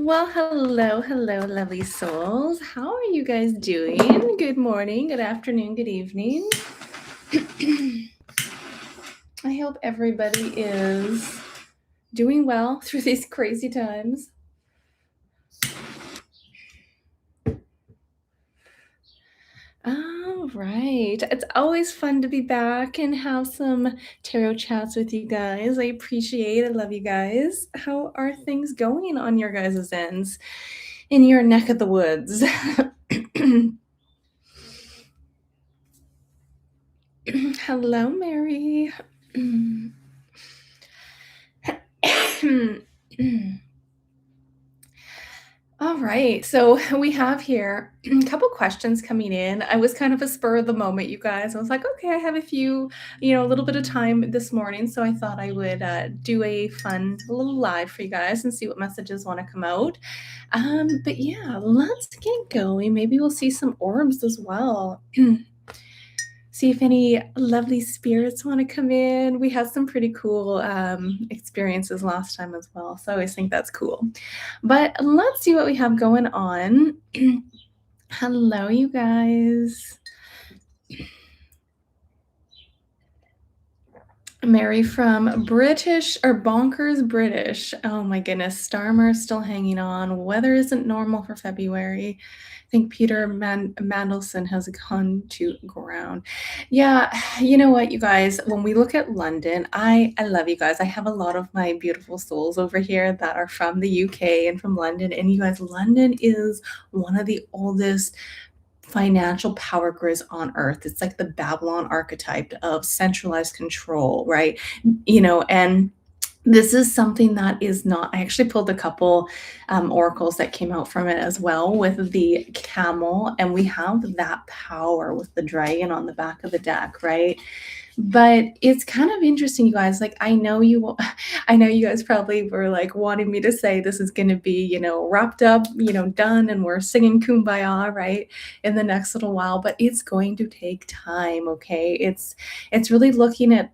Well, hello, lovely souls. How are you guys doing? Good morning, good afternoon, good evening. I hope everybody is doing well through these crazy times. All right. It's always fun to be back and have some tarot chats with you guys. I love you guys. How are things going on your guys' ends in your neck of the woods? Hello, Mary. All right. So we have here a couple questions coming in. I was kind of a spur of the moment, you guys. I was like, okay, I have a few, a little bit of time this morning. So I thought I would do a fun little live for you guys and see what messages want to come out. But yeah, let's get going. Maybe we'll see some orbs as well. See if any lovely spirits want to come in. We had some pretty cool experiences last time as well. So I always think that's cool. But let's see what we have going on. Hello, you guys. Mary from British or Bonkers British. Oh my goodness. Starmer still hanging on. Weather isn't normal for February. I think Peter Mandelson has gone to ground. Yeah, you know what, you guys, when we look at London, I love you guys. I have a lot of my beautiful souls over here that are from the UK and from London. And you guys, London is one of the oldest financial power grids on earth. It's like the Babylon archetype of centralized control, right? And this is something that is not, I actually pulled a couple oracles that came out from it as well with the camel, and we have that power with the dragon on the back of the deck, right? But it's kind of interesting, you guys. Like, I know you guys probably were like wanting me to say this is going to be, wrapped up, done, and we're singing Kumbaya, right, in the next little while. But it's going to take time, okay? It's really looking at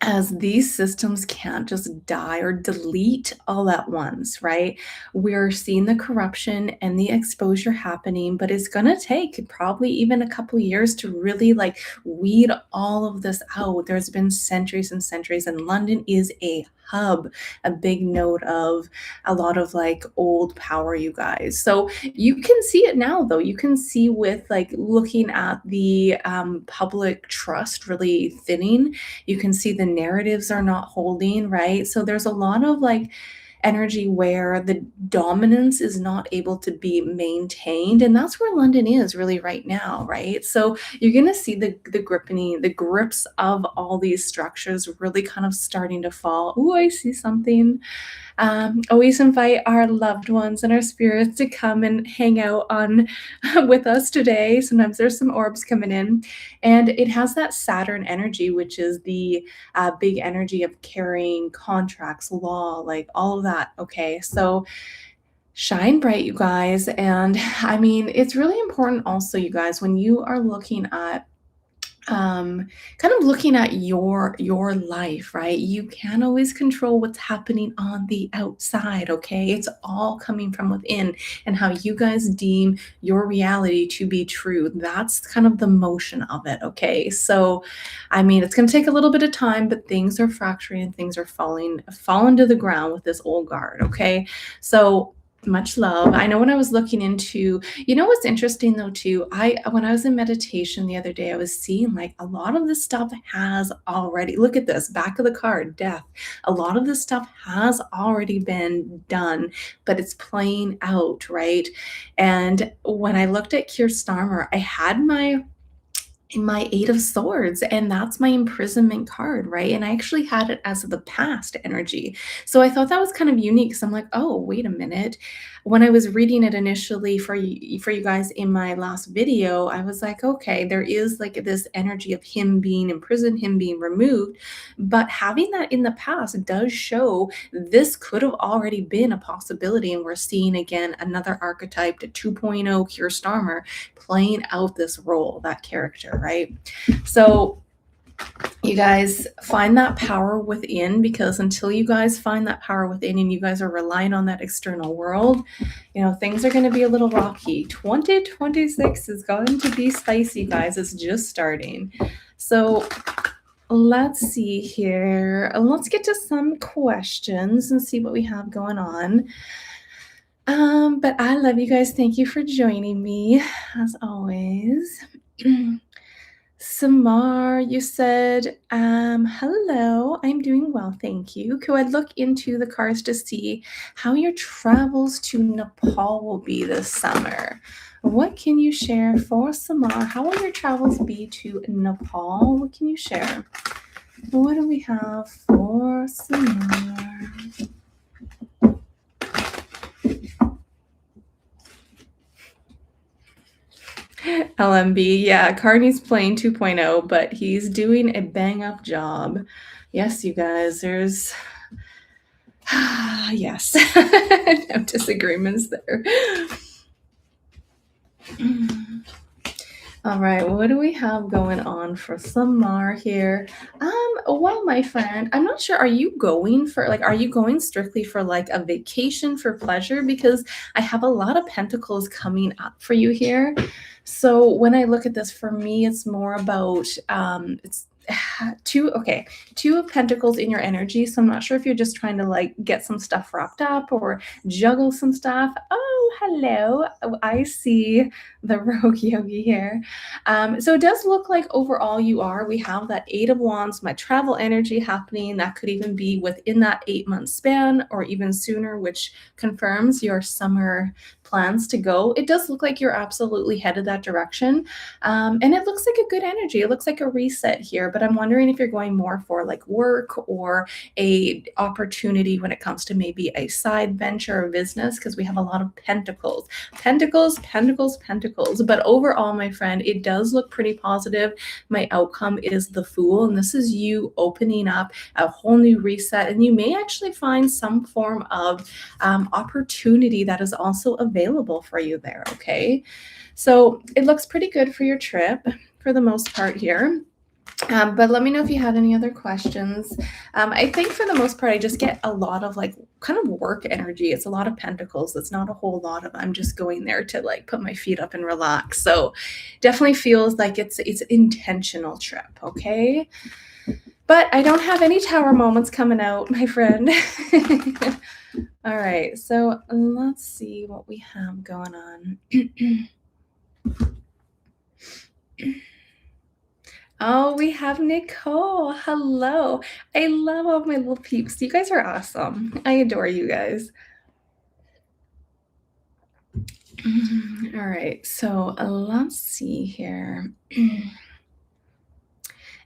as these systems can't just die or delete all at once, right? We're seeing the corruption and the exposure happening, but it's going to take probably even a couple years to really like weed all of this out. There's been centuries and centuries, and London is a hub, a big node of a lot of like old power, you guys. So you can see it now, though. You can see with like looking at the public trust really thinning. You can see the narratives are not holding, right? So there's a lot of like energy where the dominance is not able to be maintained, and that's where London is really right now, right? So you're going to see the grips of all these structures really kind of starting to fall. Oh, I see something. Always invite our loved ones and our spirits to come and hang out on with us today. Sometimes there's some orbs coming in, and it has that Saturn energy, which is the big energy of carrying contracts, law, like all of that. Okay, so shine bright, you guys. And I mean, it's really important also, you guys, when you are looking at kind of looking at your life, right? You can't always control what's happening on the outside, okay? It's all coming from within, and how you guys deem your reality to be true. That's kind of the motion of it, okay? So I mean, it's going to take a little bit of time, but things are fracturing and things are falling to the ground with this old guard, okay? So much love. I know when I was looking into, what's interesting though too, when I was in meditation the other day, I was seeing like a lot of this stuff has already, look at this back of the card, death. A lot of this stuff has already been done, but it's playing out, right? And when I looked at Keir Starmer, I had my Eight of Swords, and that's my imprisonment card, right? And I actually had it as the past energy. So I thought that was kind of unique, because I'm like, oh, wait a minute. When I was reading it initially for you guys in my last video, I was like, okay, there is like this energy of him being imprisoned, him being removed, but having that in the past does show this could have already been a possibility. And we're seeing again another archetype to 2.0 Keir Starmer playing out this role, that character, right? So You guys find that power within, because until you guys find that power within and you guys are relying on that external world, things are going to be a little rocky. 2026 is going to be spicy, guys. It's just starting. So let's see here. Let's get to some questions and see what we have going on. But I love you guys. Thank you for joining me, as always. Samar, you said, hello, I'm doing well, thank you. Could I look into the cards to see how your travels to Nepal will be this summer? What can you share for Samar? How will your travels be to Nepal? What can you share? What do we have for Samar? LMB, yeah, Carney's playing 2.0, but he's doing a bang up job. Yes, you guys, there's yes, no disagreements there. All right, what do we have going on for Samar here? Well, my friend, I'm not sure. Are you going strictly for like a vacation for pleasure? Because I have a lot of pentacles coming up for you here. So when I look at this, for me, it's more about it's two of pentacles in your energy. So I'm not sure if you're just trying to like get some stuff wrapped up or juggle some stuff. Oh, hello. I see the rogue yogi here. So it does look like overall we have that 8 of Wands, my travel energy happening. That could even be within that 8-month span or even sooner, which confirms your summer plans to go. It does look like you're absolutely headed that direction. And it looks like a good energy. It looks like a reset here, but I'm wondering if you're going more for like work or a opportunity when it comes to maybe a side venture or business, because we have a lot of pentacles. But overall, my friend, it does look pretty positive. My outcome is the Fool, and this is you opening up a whole new reset, and you may actually find some form of opportunity that is also available for you there, okay? So it looks pretty good for your trip for the most part here. But let me know if you had any other questions. I think for the most part, I just get a lot of like kind of work energy. It's a lot of pentacles. It's not a whole lot of I'm just going there to like put my feet up and relax. So definitely feels like it's an intentional trip, okay? But I don't have any tower moments coming out, my friend. All right, so let's see what we have going on. Oh, we have Nicole. Hello. I love all my little peeps. You guys are awesome. I adore you guys. All right, so let's see here.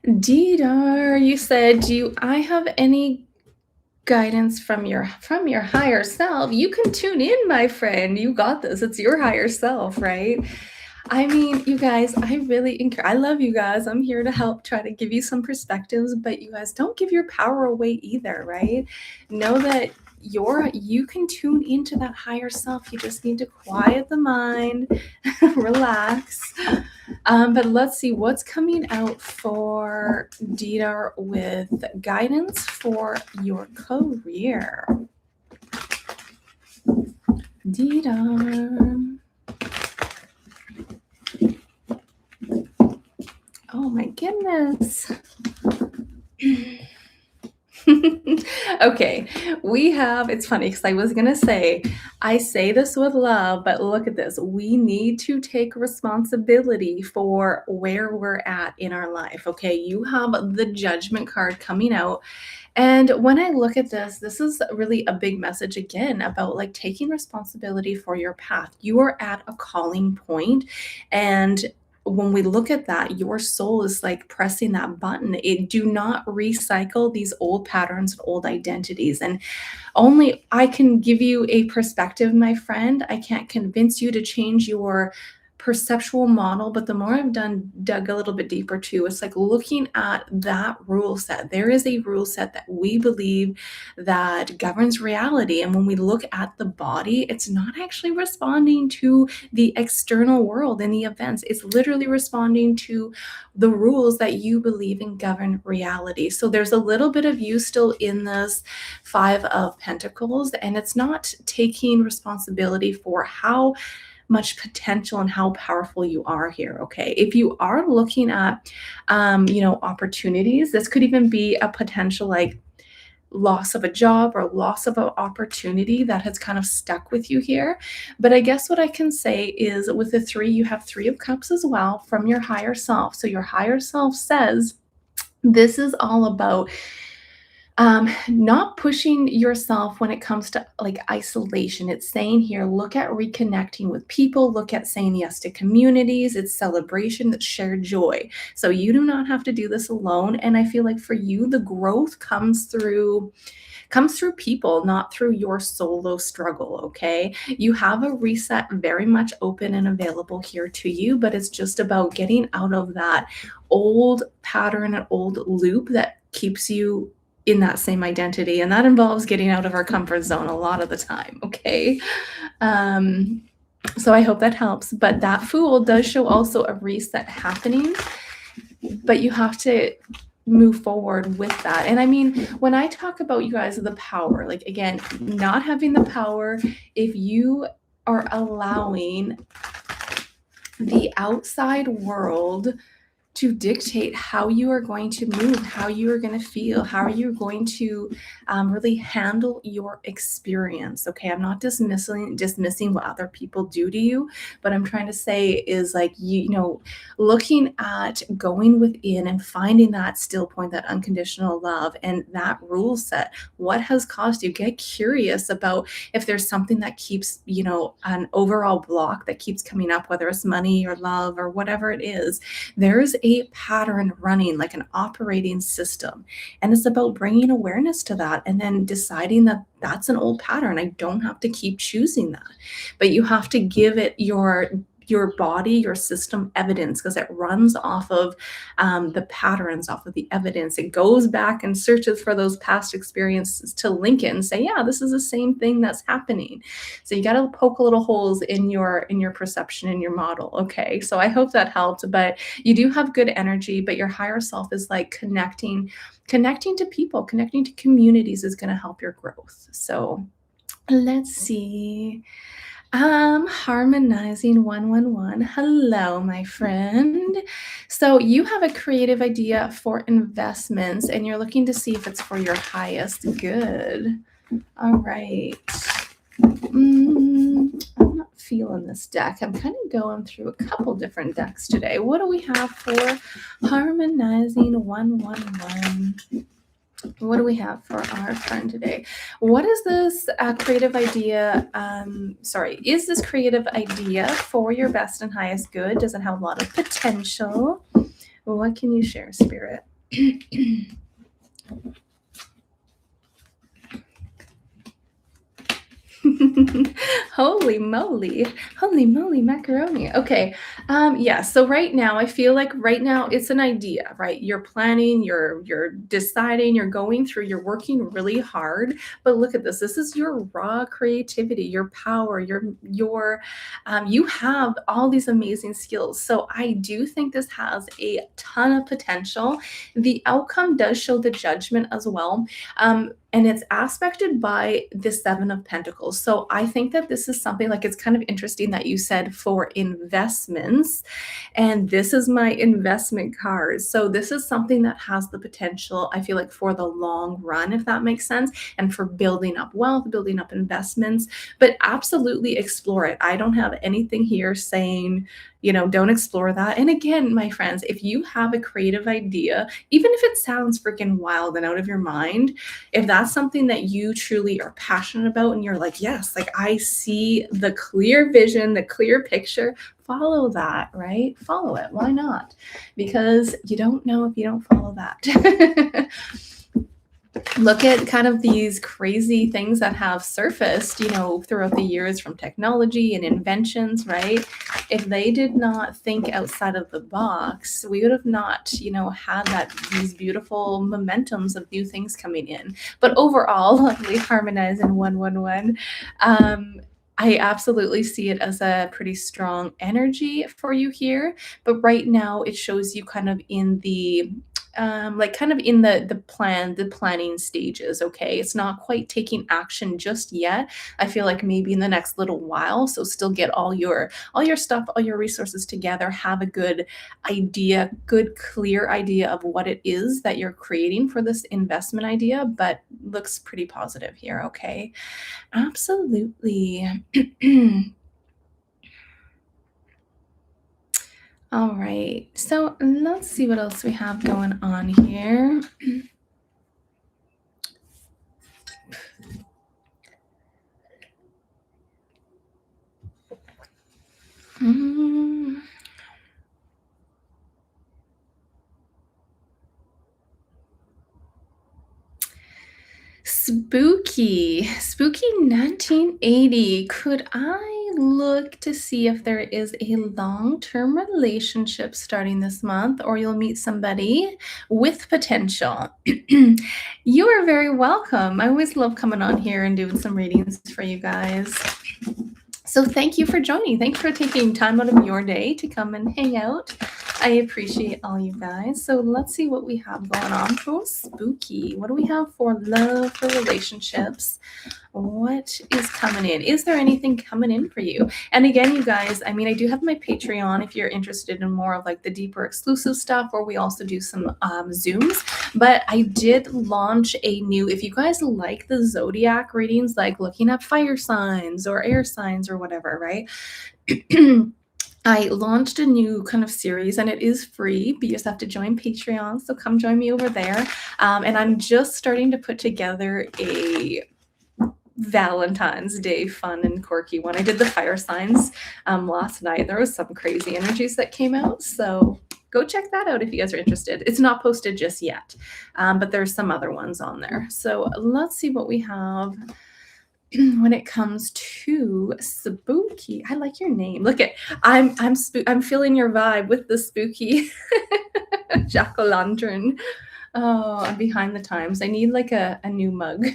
Didar, you said, do I have any guidance from your higher self? You can tune in, my friend. You got this. It's your higher self, right? I mean, you guys, I love you guys. I'm here to help try to give you some perspectives, but you guys don't give your power away either, right? Know that you can tune into that higher self. You just need to quiet the mind, relax. But let's see what's coming out for Didar with guidance for your career. Didar. Oh my goodness. Okay, it's funny because I was going to say, I say this with love, but look at this. We need to take responsibility for where we're at in our life. Okay, you have the Judgment card coming out. And when I look at this is really a big message again about like taking responsibility for your path. You are at a calling point, and when we look at that, your soul is like pressing that button. Do not recycle these old patterns and old identities. And only I can give you a perspective, my friend. I can't convince you to change your perceptual model, but the more I've dug a little bit deeper too, it's like looking at that rule set. There is a rule set that we believe that governs reality. And when we look at the body, it's not actually responding to the external world and the events. It's literally responding to the rules that you believe in govern reality. So there's a little bit of you still in this Five of Pentacles, and it's not taking responsibility for how much potential and how powerful you are here. Okay, if you are looking at opportunities, this could even be a potential like loss of a job or loss of an opportunity that has kind of stuck with you here. But I guess what I can say is with the three, you have Three of Cups as well from your higher self. So your higher self says this is all about not pushing yourself when it comes to like isolation. It's saying here, look at reconnecting with people, look at saying yes to communities. It's celebration, it's shared joy. So you do not have to do this alone. And I feel like for you, the growth comes through people, not through your solo struggle. Okay, you have a reset very much open and available here to you, but it's just about getting out of that old pattern and old loop that keeps you in that same identity, and that involves getting out of our comfort zone a lot of the time. Okay, so I hope that helps. But that Fool does show also a reset happening, but you have to move forward with that. And I mean, when I talk about, you guys, the power, like again, not having the power, if you are allowing the outside world to dictate how you are going to move, how you are going to feel, how are you going to really handle your experience. Okay, I'm not dismissing what other people do to you, but I'm trying to say is like, looking at going within and finding that still point, that unconditional love and that rule set. What has caused you? Get curious about if there's something that keeps, an overall block that keeps coming up, whether it's money or love or whatever it is. There's a pattern running, like an operating system. And it's about bringing awareness to that and then deciding that that's an old pattern. I don't have to keep choosing that, but you have to give it your body, your system evidence, because it runs off of the patterns, off of the evidence. It goes back and searches for those past experiences to link it and say, yeah, this is the same thing that's happening. So you got to poke a little holes in your perception, in your model. Okay, so I hope that helped. But you do have good energy, but your higher self is like connecting to people, connecting to communities is going to help your growth. So let's see. Harmonizing 111. Hello, my friend. So you have a creative idea for investments and you're looking to see if it's for your highest good. All right. I'm not feeling this deck. I'm kind of going through a couple different decks today. What do we have for Harmonizing 111? What do we have for our friend today? What is this creative idea? Is this creative idea for your best and highest good? Does it have a lot of potential? What can you share, Spirit? Holy moly macaroni. Okay. Yeah, so right now I feel like it's an idea, right? You're planning, you're deciding, you're going through, you're working really hard. But look at this. This is your raw creativity, your power, you have all these amazing skills. So I do think this has a ton of potential. The outcome does show the Judgment as well. And it's aspected by the Seven of Pentacles. So I think that this is something like, it's kind of interesting that you said for investments, and this is my investment card. So this is something that has the potential, I feel like, for the long run, if that makes sense, and for building up wealth, building up investments, but absolutely explore it. I don't have anything here saying, don't explore that. And again, my friends, if you have a creative idea, even if it sounds freaking wild and out of your mind, if that's something that you truly are passionate about and you're like, yes, like I see the clear vision, the clear picture, follow that, right? Follow it. Why not? Because you don't know if you don't follow that. Look at kind of these crazy things that have surfaced, throughout the years from technology and inventions, right? If they did not think outside of the box, we would have not, had these beautiful momentums of new things coming in. But overall, lovely, harmonize in 111. I absolutely see it as a pretty strong energy for you here, but right now it shows you kind of in the like kind of in the planning stages. Okay, it's not quite taking action just yet. I feel like maybe in the next little while. So still get all your stuff, all your resources together, have a good idea, good clear idea of what it is that you're creating for this investment idea, but looks pretty positive here. Okay, absolutely. All right, so let's see what else we have going on here. Mm. Spooky 1980. Could I look to see if there is a long-term relationship starting this month, or you'll meet somebody with potential? You are very welcome. I always love coming on here and doing some readings for you guys. So thank you for joining. Thanks for taking time out of your day to come and hang out. I appreciate all you guys. So let's see what we have going on. Oh, spooky. What do we have for love, for relationships? What is coming in? Is there anything coming in for you? And again, you guys, I mean, I do have my Patreon if you're interested in more of like the deeper exclusive stuff, or we also do some Zooms. But I did launch a new, if you guys like the zodiac readings, like looking at fire signs or air signs or whatever, right? I launched a new kind of series, and it is free, but you just have to join Patreon. So come join me over there. And I'm just starting to put together a Valentine's Day fun and quirky one. I did the fire signs last night. There was some crazy energies that came out. So go check that out if you guys are interested. It's not posted just yet, but there's some other ones on there. So let's see what we have when it comes to spooky. I like your name. Look at I'm feeling your vibe with the spooky jack-o'-lantern. Oh, I'm behind the times. I need like a new mug.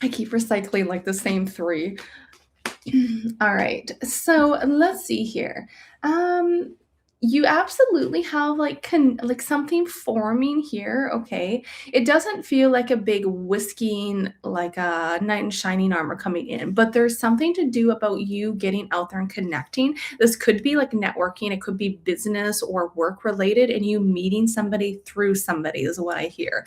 I keep recycling like the same three. All right, so let's see here. You absolutely have like something forming here. Okay, it doesn't feel like a big whisking, like a knight in shining armor coming in, but there's something to do about you getting out there and connecting. This could be like networking, it could be business or work related, and you meeting somebody through somebody is what I hear.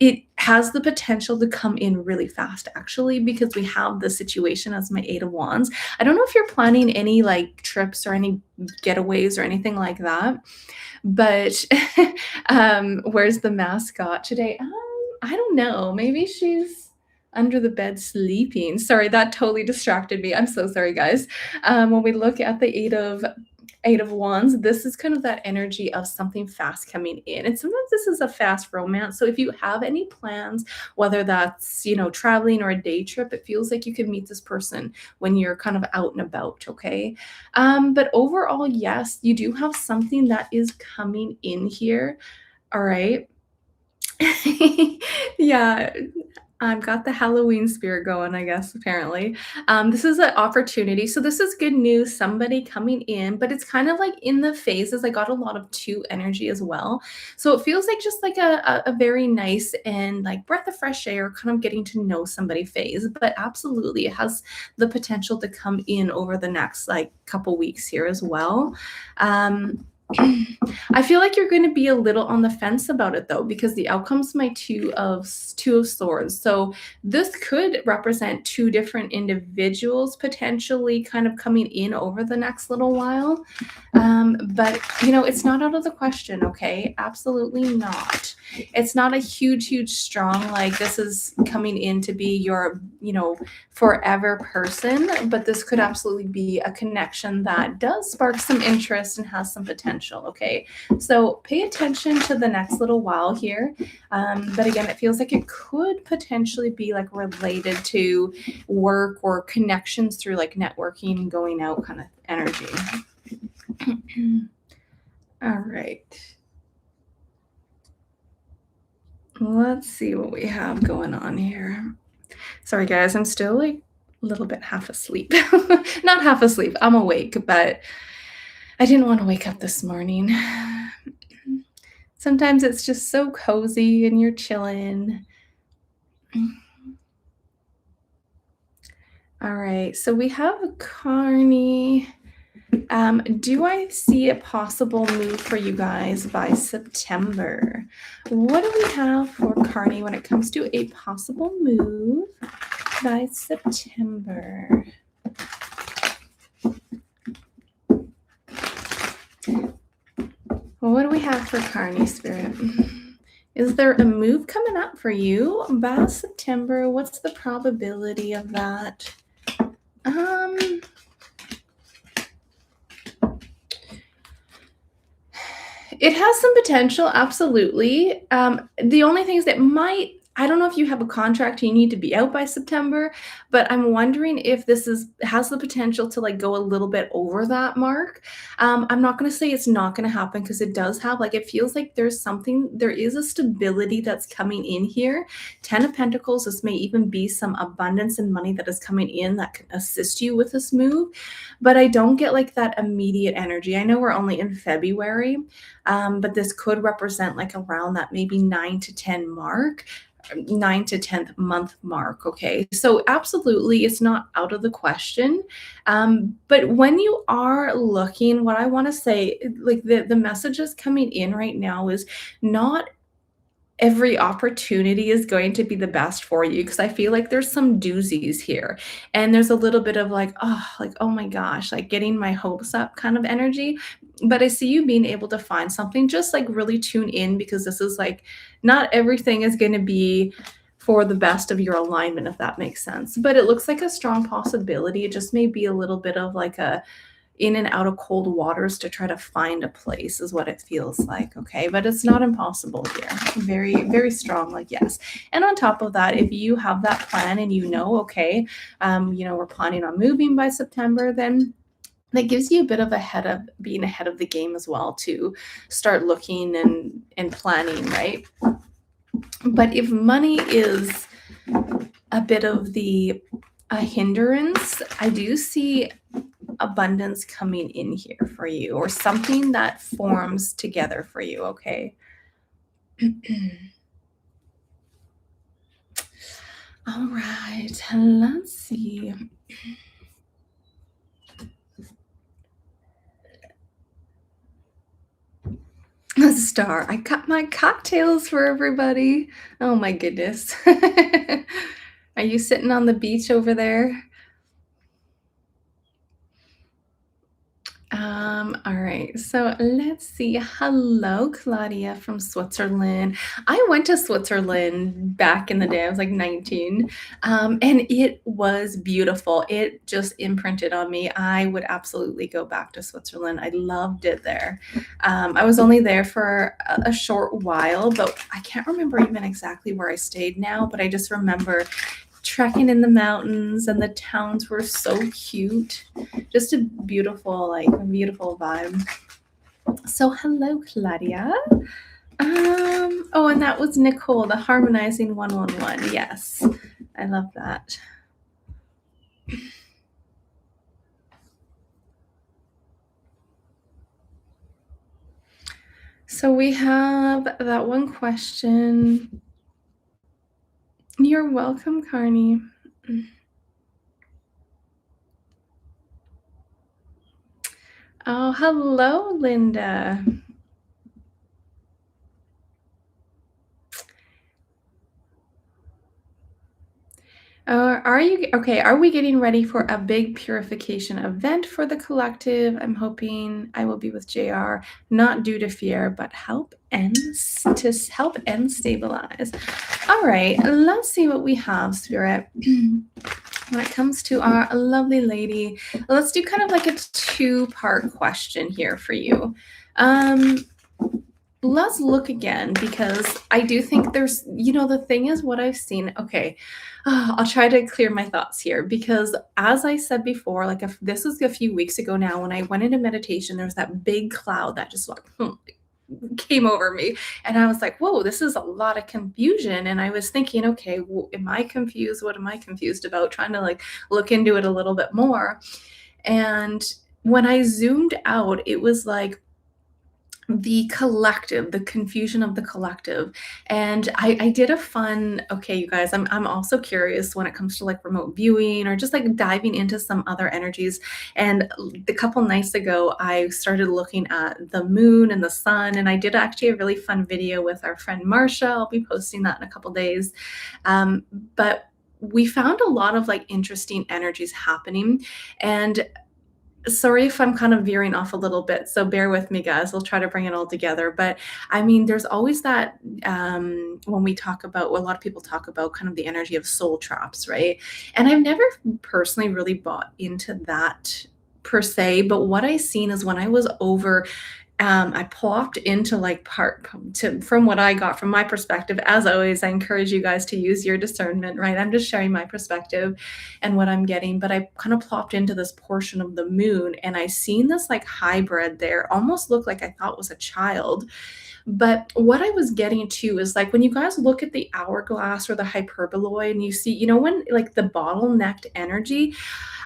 It has the potential to come in really fast, actually, because we have the situation as my Eight of Wands. I don't know if you're planning any like trips or any getaways or anything like that, but where's the mascot today? I don't know. Maybe she's under the bed sleeping. Sorry, that totally distracted me. I'm so sorry, guys. When we look at the Eight of Wands, this is kind of that energy of something fast coming in. And sometimes this is a fast romance. So if you have any plans, whether that's, traveling or a day trip, it feels like you can meet this person when you're kind of out and about, okay? But overall, yes, you do have something that is coming in here. All right. Yeah, I've got the Halloween spirit going, I guess, apparently. This is an opportunity. So this is good news, somebody coming in, but it's kind of like in the phases. I got a lot of two energy as well. So it feels like just like a very nice and like breath of fresh air, kind of getting to know somebody phase. But absolutely, it has the potential to come in over the next like couple weeks here as well. I feel like you're going to be a little on the fence about it though, because the outcome's my two of swords. So this could represent two different individuals potentially kind of coming in over the next little while. But it's not out of the question. Okay. Absolutely not. It's not a huge strong, like this is coming in to be your, forever person, but this could absolutely be a connection that does spark some interest and has some potential. Okay, so pay attention to the next little while here. But again, it feels like it could potentially be like related to work or connections through like networking, going out kind of energy. All right. Let's see what we have going on here. Sorry, guys, I'm still like a little bit half asleep. Not half asleep, I'm awake, but I didn't want to wake up this morning. Sometimes it's just so cozy and you're chilling. All right, so we have a Carney. Do I see a possible move for you guys by September? What do we have for Carney when it comes to a possible move by September? Well, what do we have for Carney, Spirit? Is there a move coming up for you by September? What's the probability of that? It has some potential, absolutely. The only things that I don't know if you have a contract you need to be out by September, but I'm wondering if this has the potential to like go a little bit over that mark. I'm not going to say it's not going to happen because it does have like it feels like there is a stability that's coming in here. 10 of Pentacles, this may even be some abundance and money that is coming in that can assist you with this move, but I don't get like that immediate energy. I know we're only in February, but this could represent like around that maybe 9 to 10 mark. 9 to 10th month mark. Okay, so absolutely it's not out of the question, but when you are looking, what I want to say, like the messages coming in right now is not every opportunity is going to be the best for you, because I feel like there's some doozies here, and there's a little bit of like oh my gosh, like getting my hopes up kind of energy. But I see you being able to find something, just like really tune in, because this is like not everything is going to be for the best of your alignment, if that makes sense. But it looks like a strong possibility. It just may be a little bit of like a in and out of cold waters to try to find a place is what it feels like. Okay, but it's not impossible here. Very, very strong, like yes. And on top of that, if you have that plan and okay, we're planning on moving by September, then that gives you a bit of being ahead of the game as well, to start looking and planning, right? But if money is a bit of a hindrance, I do see abundance coming in here for you, or something that forms together for you. Okay. All right, let's see. A star. I got my cocktails for everybody. Oh my goodness. Are you sitting on the beach over there? All right, so let's see. Hello, Claudia from Switzerland. I went to Switzerland back in the day. I was like 19, and it was beautiful. It just imprinted on me. I would absolutely go back to Switzerland. I loved it there. I was only there for a short while, but I can't remember even exactly where I stayed now, but I just remember trekking in the mountains, and the towns were so cute. Just a beautiful vibe. So hello, Claudia. And that was Nicole, the harmonizing 111. Yes, I love that. So we have that one question. You're welcome, Carney. Oh, hello, Linda. Are you okay? Are we getting ready for a big purification event for the collective? I'm hoping I will be with JR, not due to fear, but help and stabilize. All right, let's see what we have, Spirit. When it comes to our lovely lady, let's do kind of like a two-part question here for you. Um, let's look again because I do think there's, the thing is what I've seen. Okay, I'll try to clear my thoughts here because as I said before, like if this was a few weeks ago now when I went into meditation, there was that big cloud that just like came over me. And I was like, whoa, this is a lot of confusion. And I was thinking, okay, am I confused? What am I confused about? Trying to like look into it a little bit more. And when I zoomed out, it was like, the collective, the confusion of the collective. And I did a fun, okay, you guys, I'm also curious when it comes to like remote viewing or just like diving into some other energies. And a couple nights ago, I started looking at the moon and the sun, and I did actually a really fun video with our friend Marsha. I'll be posting that in a couple days. But we found a lot of like interesting energies happening. And sorry if I'm kind of veering off a little bit, so bear with me, guys. We'll try to bring it all together. But I mean, there's always that when we talk about, well, a lot of people talk about kind of the energy of soul traps, right? And I've never personally really bought into that per se. But what I seen is when I was over I plopped into like from what I got from my perspective. As always, I encourage you guys to use your discernment, right? I'm just sharing my perspective and what I'm getting, but I kind of plopped into this portion of the moon and I seen this like hybrid there, almost looked like I thought was a child. But what I was getting to is like when you guys look at the hourglass or the hyperboloid and you see, when like the bottlenecked energy,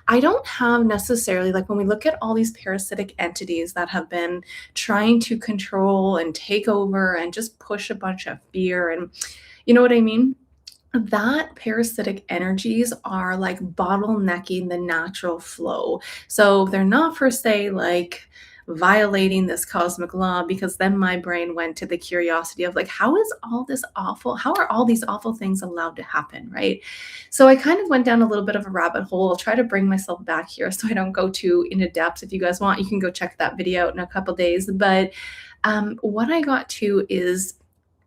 I don't have necessarily like when we look at all these parasitic entities that have been trying to control and take over and just push a bunch of fear and you know what I mean? That parasitic energies are like bottlenecking the natural flow. So they're not per se like violating this cosmic law because then my brain went to the curiosity of like how are all these awful things allowed to happen, right? So I kind of went down a little bit of a rabbit hole. I'll try to bring myself back here so I don't go too into depth. If you guys want, you can go check that video out in a couple days. But what I got to is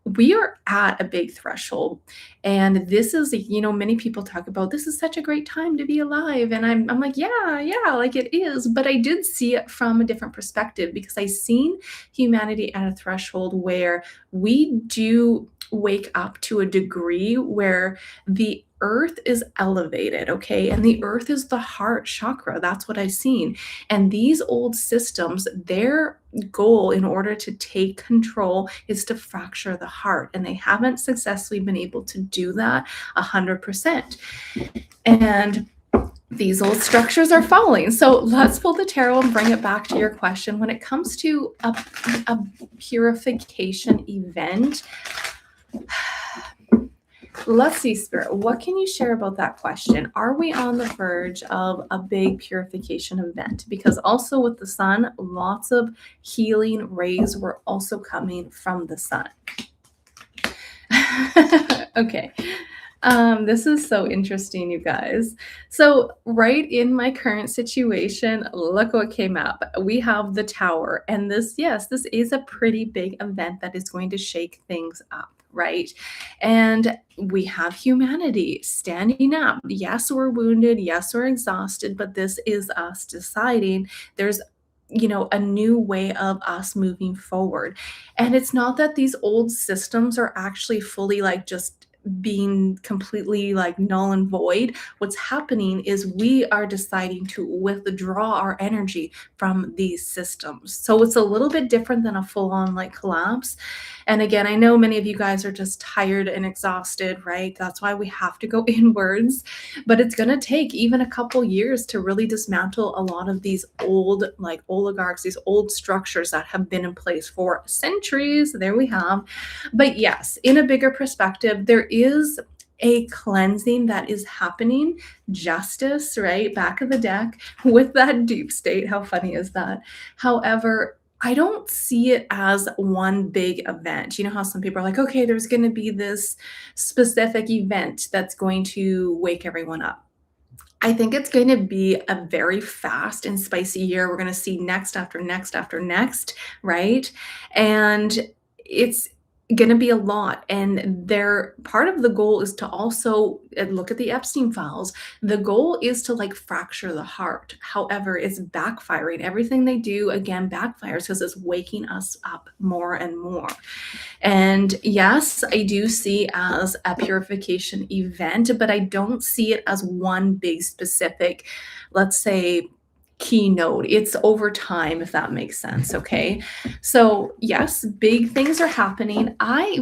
we are at a big threshold, and this is, many people talk about this is such a great time to be alive, and I'm like, yeah, like it is, but I did see it from a different perspective because I seen humanity at a threshold where we do wake up to a degree where the earth is elevated, okay, and the earth is the heart chakra. That's what I've seen. And these old systems, their goal in order to take control is to fracture the heart, and they haven't successfully been able to do that 100%. And these old structures are falling. So let's pull the tarot and bring it back to your question. When it comes to a purification event, let's see, Spirit, what can you share about that question? Are we on the verge of a big purification event? Because also with the sun, lots of healing rays were also coming from the sun. Okay. This is so interesting, you guys. So right in my current situation, look what came up. We have the tower, and this is a pretty big event that is going to shake things up, right? And we have humanity standing up. Yes, we're wounded. Yes, we're exhausted, but this is us deciding there's a new way of us moving forward. And it's not that these old systems are actually fully like just being completely like null and void. What's happening is we are deciding to withdraw our energy from these systems. So it's a little bit different than a full-on like collapse. And again, I know many of you guys are just tired and exhausted, right? That's why we have to go inwards. But it's going to take even a couple years to really dismantle a lot of these old like oligarchs, these old structures that have been in place for centuries. There we have. But yes, in a bigger perspective, there is a cleansing that is happening. Justice, right? Back of the deck with that deep state. How funny is that? However, I don't see it as one big event. You know how some people are like, okay, there's going to be this specific event that's going to wake everyone up. I think it's going to be a very fast and spicy year. We're going to see next after next after next, right? And it's going to be a lot. And their part of the goal is to also look at the Epstein files. The goal is to like fracture the heart. However, it's backfiring. Everything they do again backfires because it's waking us up more and more. And yes, I do see as a purification event, but I don't see it as one big specific, let's say, keynote. It's over time, if that makes sense. Okay. So yes, big things are happening.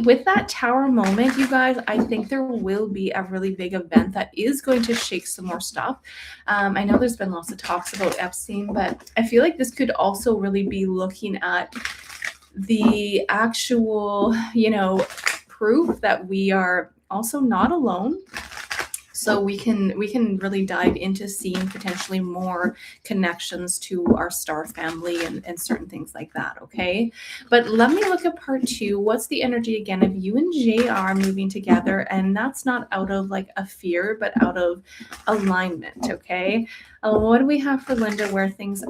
With that tower moment, you guys, I think there will be a really big event that is going to shake some more stuff. I know there's been lots of talks about Epstein, but I feel like this could also really be looking at the actual, proof that we are also not alone. So we can really dive into seeing potentially more connections to our star family and certain things like that. Okay. But let me look at part 2. What's the energy again of you and JR moving together? And that's not out of like a fear, but out of alignment. Okay. What do we have for Linda where things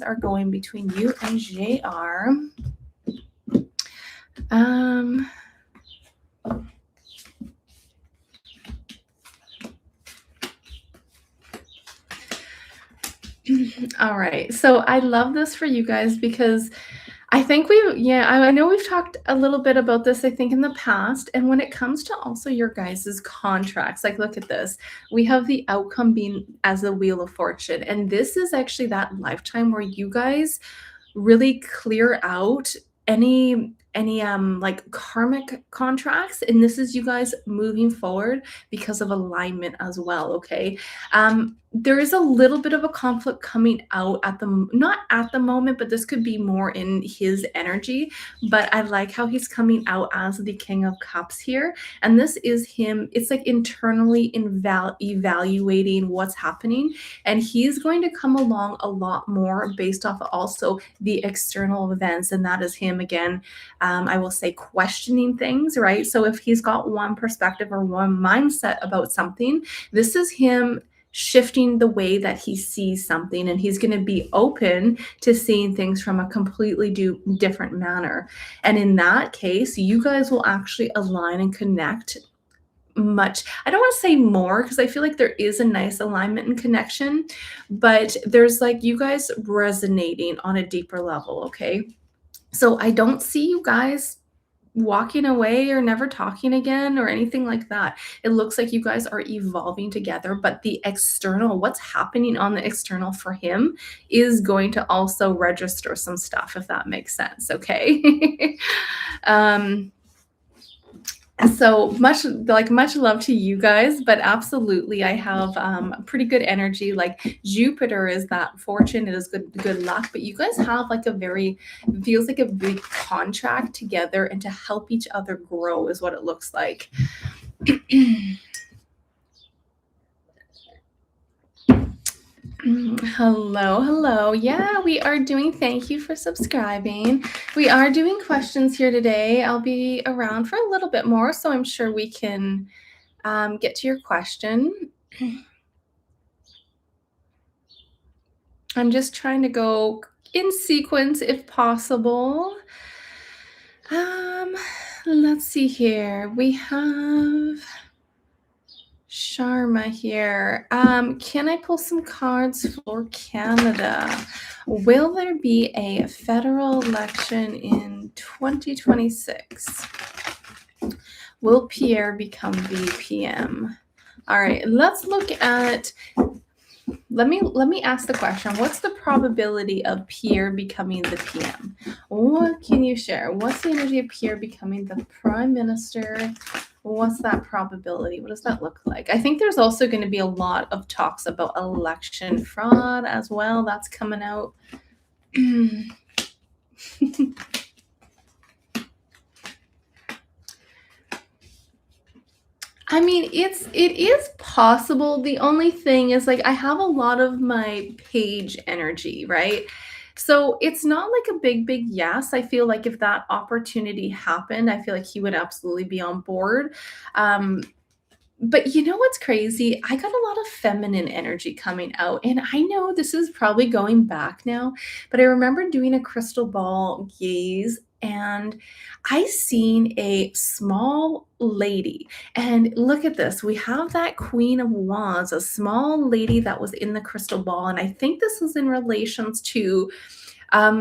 are going between you and JR? All right. So I love this for you guys because I think I know we've talked a little bit about this, I think, in the past. And when it comes to also your guys' contracts, like look at this. We have the outcome being as the Wheel of Fortune. And this is actually that lifetime where you guys really clear out any like karmic contracts, and this is you guys moving forward because of alignment as well. Okay. There is a little bit of a conflict coming out not at the moment, but this could be more in his energy. But I like how he's coming out as the King of Cups here, and this is him. It's like internally evaluating what's happening, and he's going to come along a lot more based off of also the external events, and that is him again. I will say questioning things, right? So if he's got one perspective or one mindset about something, this is him shifting the way that he sees something, and he's going to be open to seeing things from a completely different manner. And in that case, you guys will actually align and connect much. I don't want to say more because I feel like there is a nice alignment and connection, but there's like you guys resonating on a deeper level. Okay. So I don't see you guys walking away or never talking again or anything like that. It looks like you guys are evolving together, but the external, what's happening on the external for him is going to also register some stuff, if that makes sense. Okay. So much love to you guys, but absolutely I have pretty good energy. Like Jupiter is that fortune, it is good luck, but you guys have like feels like a big contract together and to help each other grow is what it looks like. Hello. Yeah, we are doing, thank you for subscribing. We are doing questions here today. I'll be around for a little bit more, so I'm sure we can get to your question. I'm just trying to go in sequence if possible. Let's see here. We have Sharma here. Can I pull some cards for Canada? Will there be a federal election in 2026? Will Pierre become the PM? All right, let's look at. Let me ask the question. What's the probability of Pierre becoming the PM? What can you share? What's the energy of Pierre becoming the Prime Minister? What's that probability? What does that look like? I think there's also going to be a lot of talks about election fraud as well. That's coming out. I mean, it is possible. The only thing is like I have a lot of my page energy, right? So it's not like a big yes. I feel like if that opportunity happened, I feel like he would absolutely be on board. Um, but you know what's crazy? I got a lot of feminine energy coming out. And I know this is probably going back now, but I remember doing a crystal ball gaze and I seen a small lady. And look at this. We have that Queen of Wands, a small lady that was in the crystal ball. And I think this was in relations to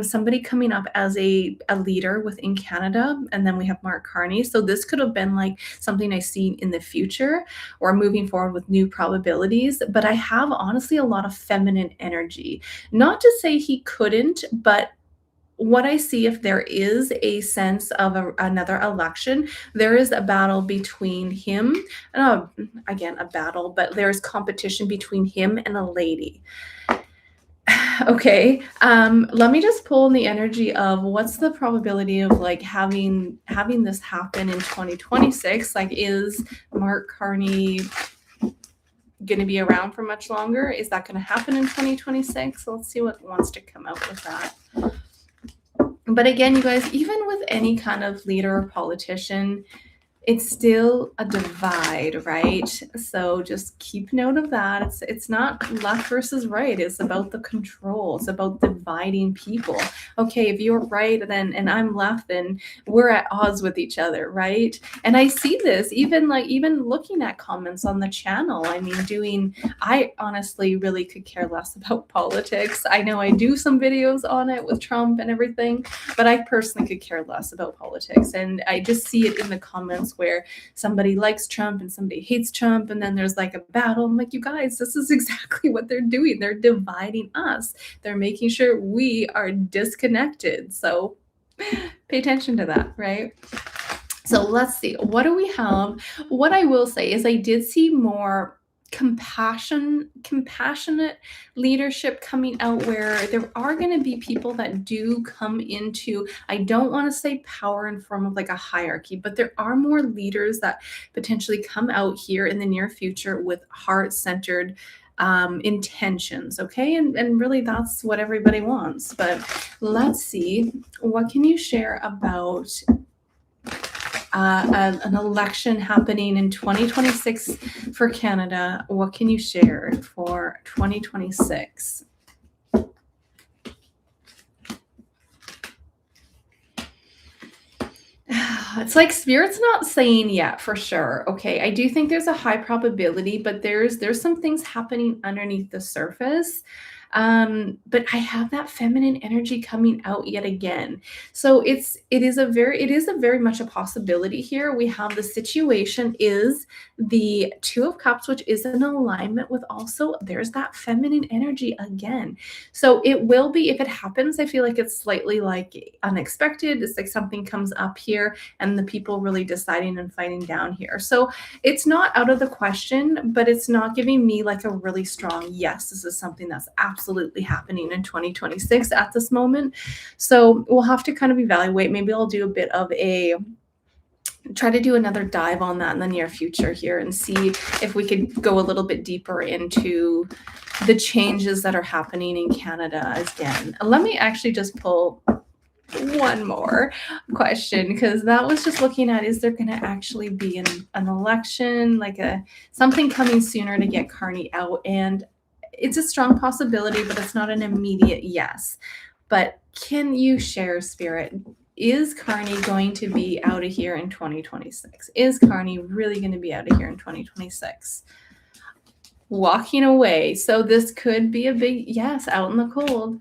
somebody coming up as a leader within Canada, and then we have Mark Carney. So this could have been like something I see in the future or moving forward with new probabilities. But I have honestly a lot of feminine energy. Not to say he couldn't, but what I see if there is a sense of another election, there is a battle between him, again, a battle, but there's competition between him and a lady. Okay. Let me just pull in the energy of what's the probability of like having this happen in 2026? Like, is Mark Carney going to be around for much longer? Is that going to happen in 2026? So let's see what wants to come out with that. But again, you guys, even with any kind of leader or politician, it's still a divide, right? So just keep note of that. It's not left versus right. It's about the control. It's about dividing people. Okay, if you're right then and I'm left, then we're at odds with each other, right? And I see this even looking at comments on the channel. I mean, I honestly really could care less about politics. I know I do some videos on it with Trump and everything, but I personally could care less about politics. And I just see it in the comments where somebody likes Trump and somebody hates Trump, and then there's like a battle. I'm like, you guys, this is exactly what they're doing. They're dividing us. They're making sure we are disconnected. So pay attention to that, right? So let's see. What do we have? What I will say is I did see more compassionate leadership coming out, where there are going to be people that do come into, I don't want to say power in form of like a hierarchy, but there are more leaders that potentially come out here in the near future with heart-centered intentions. Okay. And really that's what everybody wants. But let's see, what can you share about an election happening in 2026 for Canada? What can you share for 2026? It's like Spirit's not saying yet for sure. Okay, I do think there's a high probability, but there's some things happening underneath the surface. But I have that feminine energy coming out yet again. So it is a very much a possibility here. We have the situation is the Two of Cups, which is in alignment with also there's that feminine energy again. So it will be, if it happens, I feel like it's slightly like unexpected. It's like something comes up here and the people really deciding and fighting down here. So it's not out of the question, but it's not giving me like a really strong yes, this is something that's absolutely happening in 2026 at this moment. So we'll have to kind of evaluate. Maybe I'll do a bit of try to do another dive on that in the near future here and see if we could go a little bit deeper into the changes that are happening in Canada again. Let me actually just pull one more question, because that was just looking at, is there going to actually be an election, like something coming sooner to get Carney out? And it's a strong possibility, but it's not an immediate yes. But can you share, Spirit? Is Carney going to be out of here in 2026? Is Carney really going to be out of here in 2026? Walking away. So this could be a big yes, out in the cold.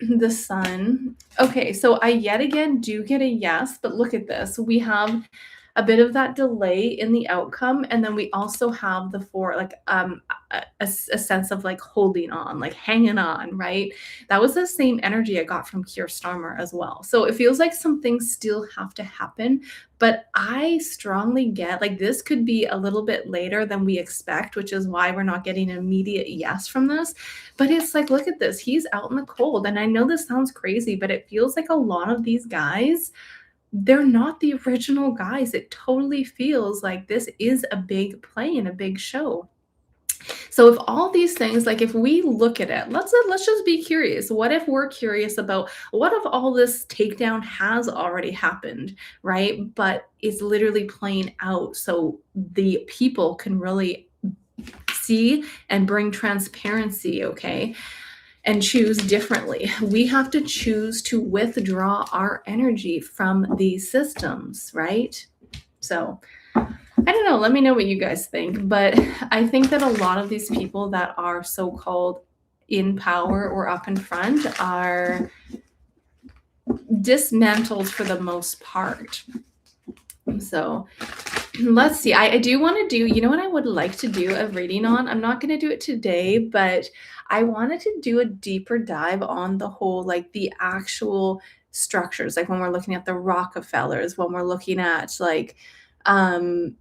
The Sun. Okay, so I yet again do get a yes, but look at this. We have a bit of that delay in the outcome, and then we also have the four, like a sense of like holding on, like hanging on, right? That was the same energy I got from Keir Starmer as well. So it feels like some things still have to happen, but I strongly get like this could be a little bit later than we expect, which is why we're not getting an immediate yes from this. But it's like, look at this, he's out in the cold. And I know this sounds crazy, but it feels like a lot of these guys, they're not the original guys. It totally feels like this is a big play and a big show. So if all these things, like if we look at it, let's just be curious. What if we're curious about what if all this takedown has already happened, right? But it's literally playing out so the people can really see and bring transparency, okay? And choose differently. We have to choose to withdraw our energy from these systems, right? So I don't know. Let me know what you guys think. But I think that a lot of these people that are so called in power or up in front are dismantled for the most part. So let's see. I do want to do, you know what I would like to do a reading on? I'm not going to do it today, but I wanted to do a deeper dive on the whole, like the actual structures, like when we're looking at the Rockefellers, when we're looking at like, um,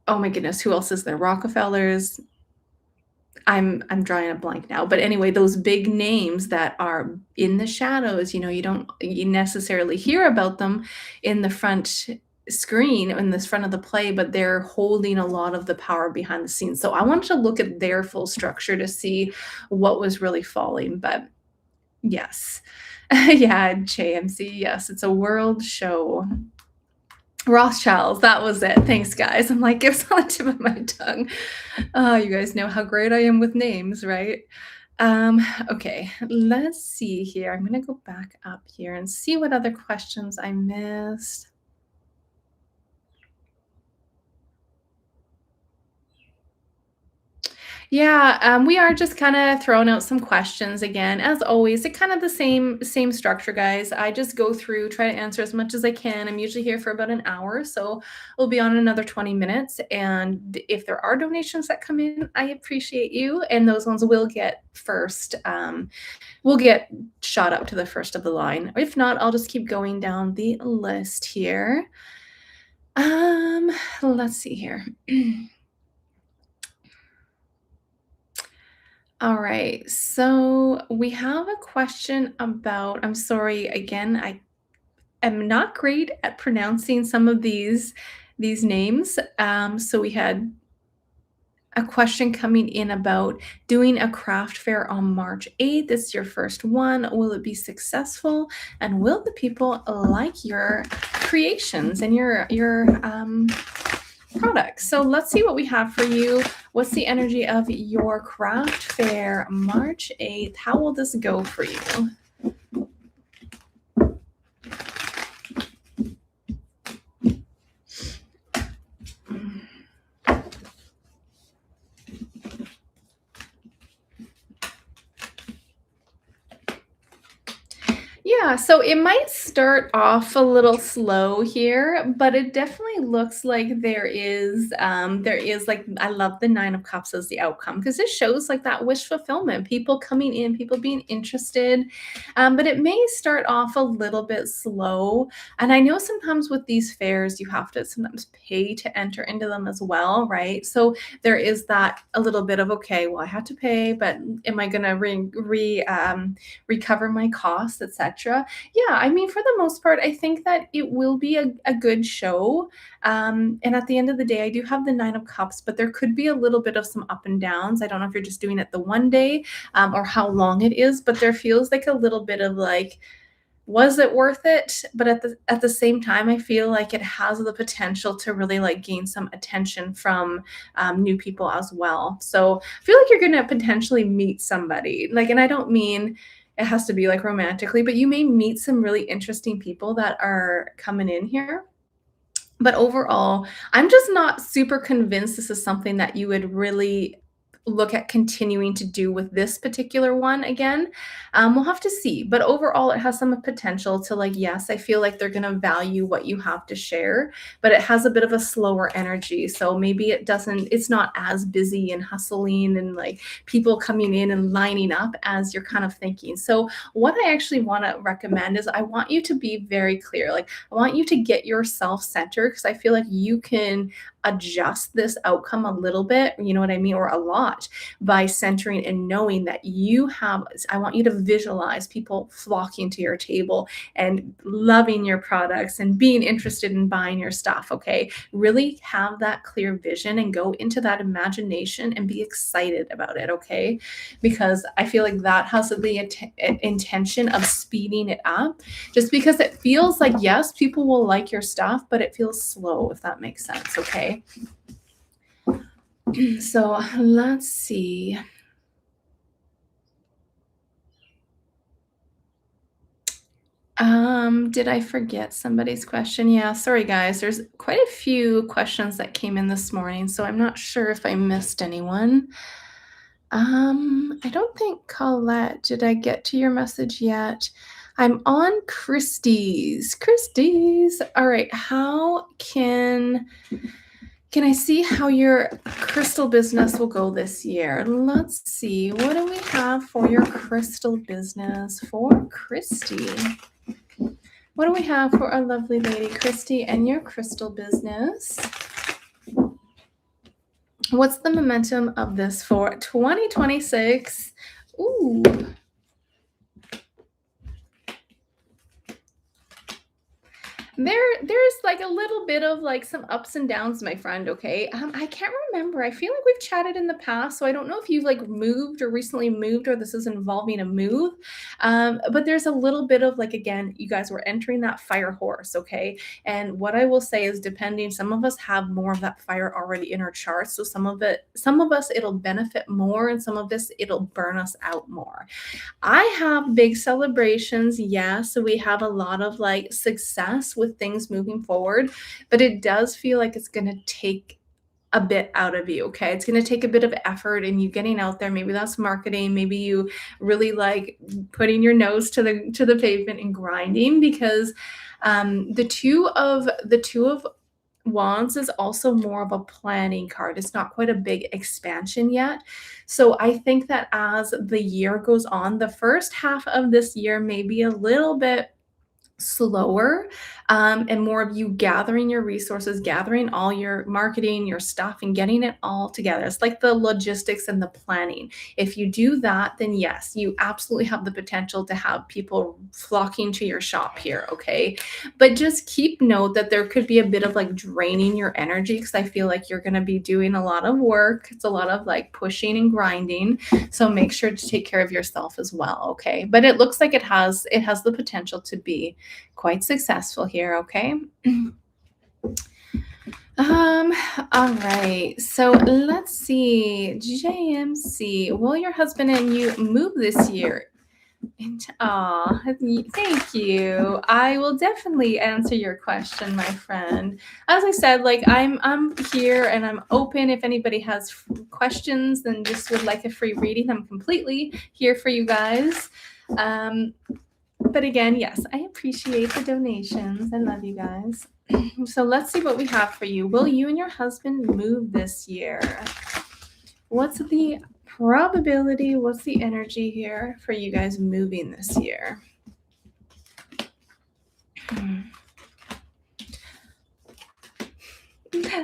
oh my goodness, who else is there? Rockefellers. I'm drawing a blank now. But anyway, those big names that are in the shadows, you necessarily hear about them in the front screen, in the front of the play, but they're holding a lot of the power behind the scenes. So I wanted to look at their full structure to see what was really falling. But yes. Yeah, JMC, yes, it's a world show. Rothschilds, that was it. Thanks, guys. I'm like, it's on the tip of my tongue. Oh, you guys know how great I am with names, right? Okay, let's see here. I'm gonna go back up here and see what other questions I missed. Yeah, we are just kind of throwing out some questions again. As always, it kind of the same structure, guys. I just go through, try to answer as much as I can. I'm usually here for about an hour, so we'll be on another 20 minutes. And if there are donations that come in, I appreciate you, and those ones will get first. Will get shot up to the first of the line. If not, I'll just keep going down the list here. Um, let's see here. All right. So we have a question about, I'm sorry, again, I am not great at pronouncing some of these names. So we had a question coming in about doing a craft fair on March 8th. This is your first one. Will it be successful? And will the people like your creations and your products? So let's see what we have for you. What's the energy of your craft fair March 8th? How will this go for you? Yeah, so it might start off a little slow here, but it definitely looks like there is like I love the 9 of cups as the outcome because it shows like that wish fulfillment, people coming in, people being interested. But it may start off a little bit slow. And I know sometimes with these fairs, you have to sometimes pay to enter into them as well, right? So there is that a little bit of okay, well, I had to pay, but am I gonna recover my costs, etc. Yeah, I mean, for the most part, I think that it will be a good show. And at the end of the day, I do have the 9 of cups, but there could be a little bit of some up and downs. I don't know if you're just doing it the one day or how long it is, but there feels like a little bit of like, was it worth it? But at the same time, I feel like it has the potential to really like gain some attention from new people as well. So I feel like you're gonna potentially meet somebody. Like, and I don't mean it has to be like romantically, but you may meet some really interesting people that are coming in here. But overall, I'm just not super convinced this is something that you would really look at continuing to do with this particular one again. We'll have to see. But overall, it has some potential to like, yes, I feel like they're going to value what you have to share, but it has a bit of a slower energy. So maybe it's not as busy and hustling and like people coming in and lining up as you're kind of thinking. So what I actually want to recommend is I want you to be very clear. Like, I want you to get yourself centered because I feel like you can adjust this outcome a little bit, you know what I mean, or a lot lot by centering and knowing that you have, I want you to visualize people flocking to your table and loving your products and being interested in buying your stuff, okay? Really have that clear vision and go into that imagination and be excited about it, okay? Because I feel like that has the intention of speeding it up, just because it feels like, yes, people will like your stuff, but it feels slow, if that makes sense, okay? So let's see. Did I forget somebody's question? Yeah, sorry guys. There's quite a few questions that came in this morning, so I'm not sure if I missed anyone. I don't think Colette, did I get to your message yet? I'm on Christie's. Christie's. All right. How can I see how your crystal business will go this year? Let's see. What do we have for your crystal business for Christy? What do we have for our lovely lady Christy and your crystal business? What's the momentum of this for 2026? Ooh. There's like a little bit of like some ups and downs, my friend, okay? I can't remember. I feel like we've chatted in the past, so I don't know if you've like moved or recently moved or this is involving a move. But there's a little bit of like, again, you guys were entering that fire horse, okay? And what I will say is depending, some of us have more of that fire already in our charts. So some of us it'll benefit more and some of this it'll burn us out more. I have big celebrations. Yes, so we have a lot of like success with things moving forward, but it does feel like it's going to take a bit out of you, okay? It's going to take a bit of effort and you getting out there. Maybe that's marketing, maybe you really like putting your nose to the pavement and grinding, because the two of Wands is also more of a planning card. It's not quite a big expansion yet. So I think that as the year goes on, the first half of this year may be a little bit slower, and more of you gathering your resources, gathering all your marketing, your stuff, and getting it all together. It's like the logistics and the planning. If you do that, then yes, you absolutely have the potential to have people flocking to your shop here, okay? But just keep note that there could be a bit of like draining your energy, because I feel like you're going to be doing a lot of work. It's a lot of like pushing and grinding. So make sure to take care of yourself as well, okay? But it looks like it has the potential to be quite successful here, okay? All right. So let's see. JMC, will your husband and you move this year? Thank you. I will definitely answer your question, my friend. As I said, like I'm here and I'm open. If anybody has questions and just would like a free reading, I'm completely here for you guys. But again, yes, I appreciate the donations. I love you guys. So let's see what we have for you. Will you and your husband move this year? What's the probability? What's the energy here for you guys moving this year?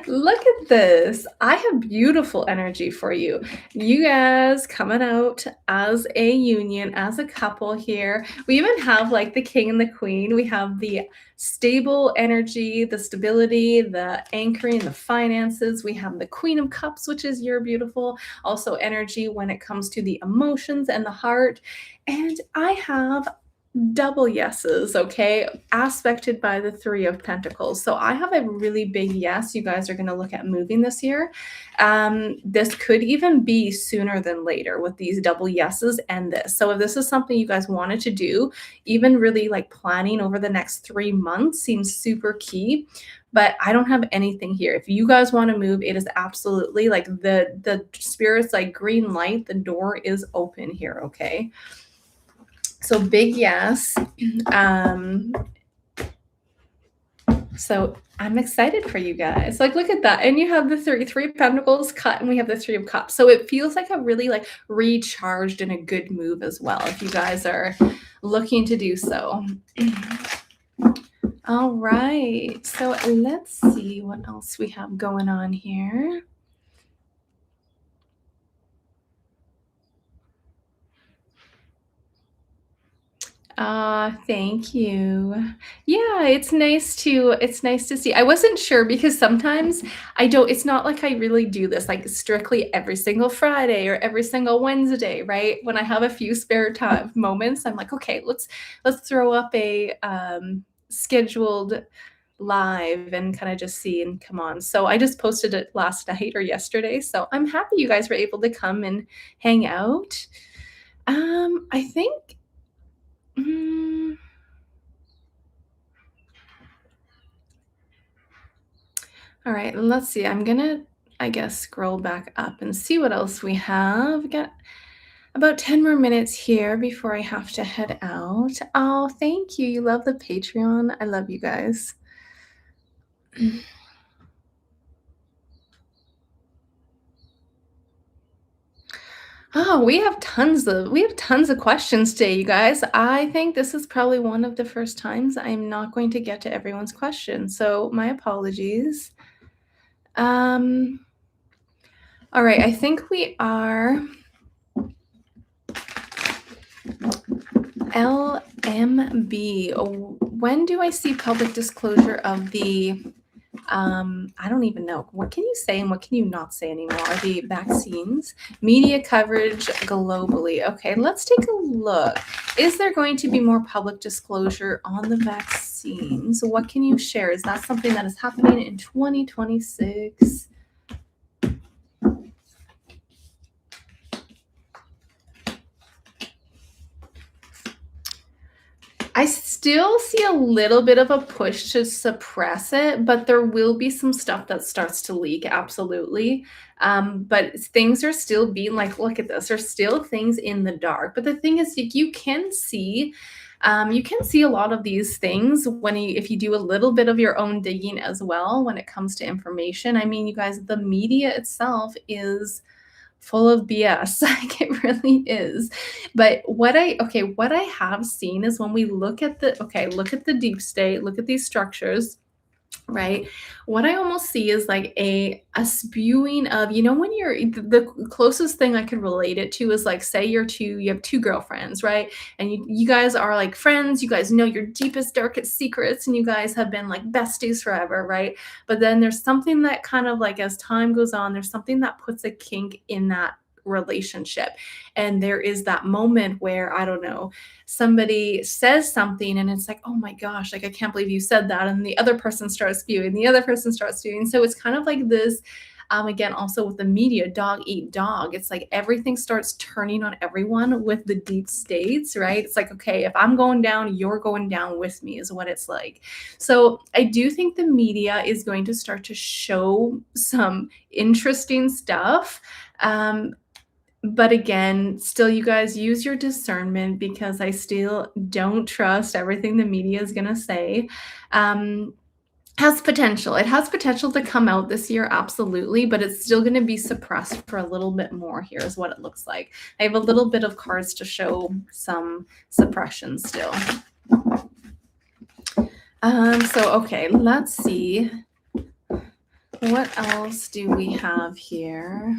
Look at this. I have beautiful energy for you. You guys coming out as a union, as a couple here. We even have like the king and the queen. We have the stable energy, the stability, the anchoring, the finances. We have the queen of cups, which is your beautiful also energy when it comes to the emotions and the heart. And I have double yeses, okay, aspected by the three of pentacles. So I have a really big yes. You guys are going to look at moving this year. This could even be sooner than later with these double yeses and this. So if this is something you guys wanted to do, even really like planning over the next 3 months seems super key. But I don't have anything here. If you guys want to move, it is absolutely like the spirit's like green light. The door is open here, okay? So big yes. So I'm excited for you guys. Like, look at that. And you have the three of pentacles cut, and we have the 3 of cups. So it feels like a really like recharged and a good move as well, if you guys are looking to do so. All right. So let's see what else we have going on here. Thank you. Yeah, it's nice to see. I wasn't sure because sometimes I don't it's not like I really do this like strictly every single Friday or every single Wednesday, right? When I have a few spare time moments, I'm like, okay, let's throw up a scheduled live and kind of just see and come on. So I just posted it last night or yesterday. So I'm happy you guys were able to come and hang out. I think mm, all right, let's see. I'm gonna, I guess, scroll back up and see what else we have. Got about 10 more minutes here before I have to head out. Oh, thank you. You love the Patreon. I love you guys. Oh, we have tons of questions today, you guys. I think this is probably one of the first times I'm not going to get to everyone's questions. So my apologies. Um, all right, I think we are LMB. Oh, when do I see public disclosure of the I don't even know. What can you say and what can you not say anymore? Are the vaccines media coverage globally? Okay, let's take a look. Is there going to be more public disclosure on the vaccines? What can you share? Is that something that is happening in 2026? I still see a little bit of a push to suppress it, but there will be some stuff that starts to leak, absolutely. But things are still being like, look at this. There's still things in the dark. But the thing is, like, you can see a lot of these things when if you do a little bit of your own digging as well when it comes to information. I mean, you guys, the media itself is full of BS. Like it really is. But what I have seen is when we look at the deep state, look at these structures, right? What I almost see is like a spewing of, when the closest thing I could relate it to is like say you have two girlfriends, right? And you guys are like friends, you guys know your deepest, darkest secrets, and you guys have been like besties forever, right? But then there's something that kind of like as time goes on, there's something that puts a kink in that relationship. And there is that moment where, I don't know, somebody says something and it's like, oh my gosh, like I can't believe you said that. And the other person starts spewing, the other person starts spewing. So it's kind of like this. Again, also with the media, dog eat dog. It's like everything starts turning on everyone with the deep states, right? It's like, okay, if I'm going down, you're going down with me, is what it's like. So I do think the media is going to start to show some interesting stuff. But again, still, you guys use your discernment because I still don't trust everything the media is going to say. Um, has potential. It has potential to come out this year, absolutely, but it's still going to be suppressed for a little bit more. Here is what it looks like. I have a little bit of cards to show some suppression still. Okay, let's see. What else do we have here?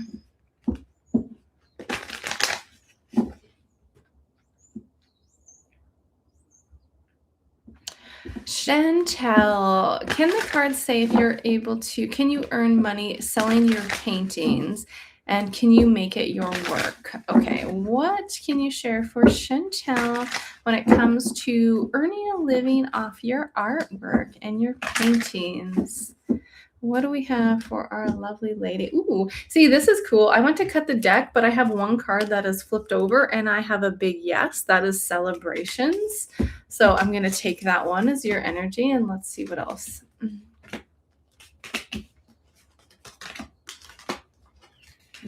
Chantel, can the cards say if you're able to, can you earn money selling your paintings and can you make it your work? Okay, what can you share for Chantel when it comes to earning a living off your artwork and your paintings? What do we have for our lovely lady? Ooh, see, this is cool. I went to cut the deck, but I have one card that is flipped over and I have a big yes. That is celebrations. So I'm going to take that one as your energy and let's see what else.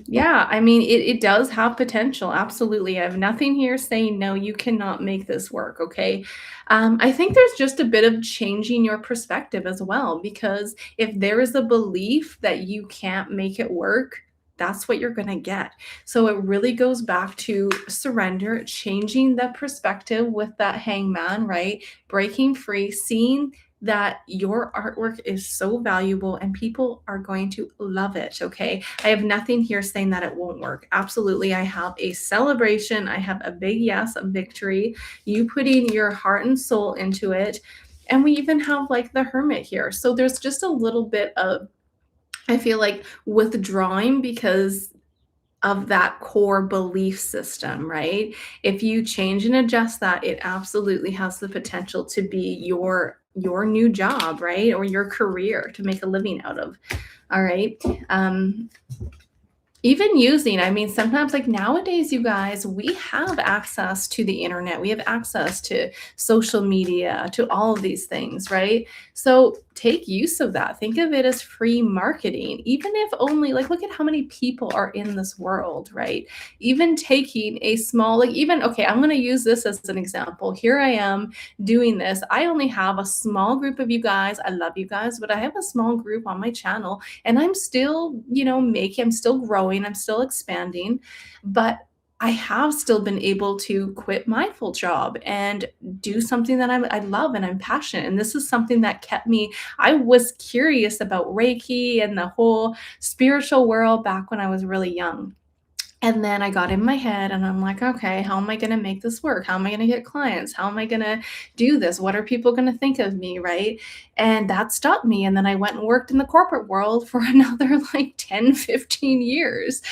Yeah, I mean, it does have potential. Absolutely. I have nothing here saying, no, you cannot make this work. Okay. I think there's just a bit of changing your perspective as well, because if there is a belief that you can't make it work, that's what you're going to get. So it really goes back to surrender, changing the perspective with that hangman, right? Breaking free, seeing that your artwork is so valuable and people are going to love it, okay? I have nothing here saying that it won't work. Absolutely, I have a celebration. I have a big yes, a victory. You putting your heart and soul into it. And we even have like the hermit here. So there's just a little bit of, I feel like, withdrawing because of that core belief system, right? If you change and adjust that, it absolutely has the potential to be your new job, right? Or your career to make a living out of. All right. Um, Even using, I mean, sometimes like nowadays, you guys, we have access to the internet, we have access to social media, to all of these things, right? So take use of that. Think of it as free marketing, even if only like look at how many people are in this world, right? Even taking a small, like, even, okay, I'm going to use this as an example. Here I am doing this. I only have a small group of you guys. I love you guys, but I have a small group on my channel and I'm still, I'm still growing, I'm still expanding, but I have still been able to quit my full job and do something that I love and I'm passionate. And this is something that kept me. I was curious about Reiki and the whole spiritual world back when I was really young. And then I got in my head and I'm like, okay, how am I going to make this work? How am I going to get clients? How am I going to do this? What are people going to think of me? Right. And that stopped me. And then I went and worked in the corporate world for another like 10, 15 years.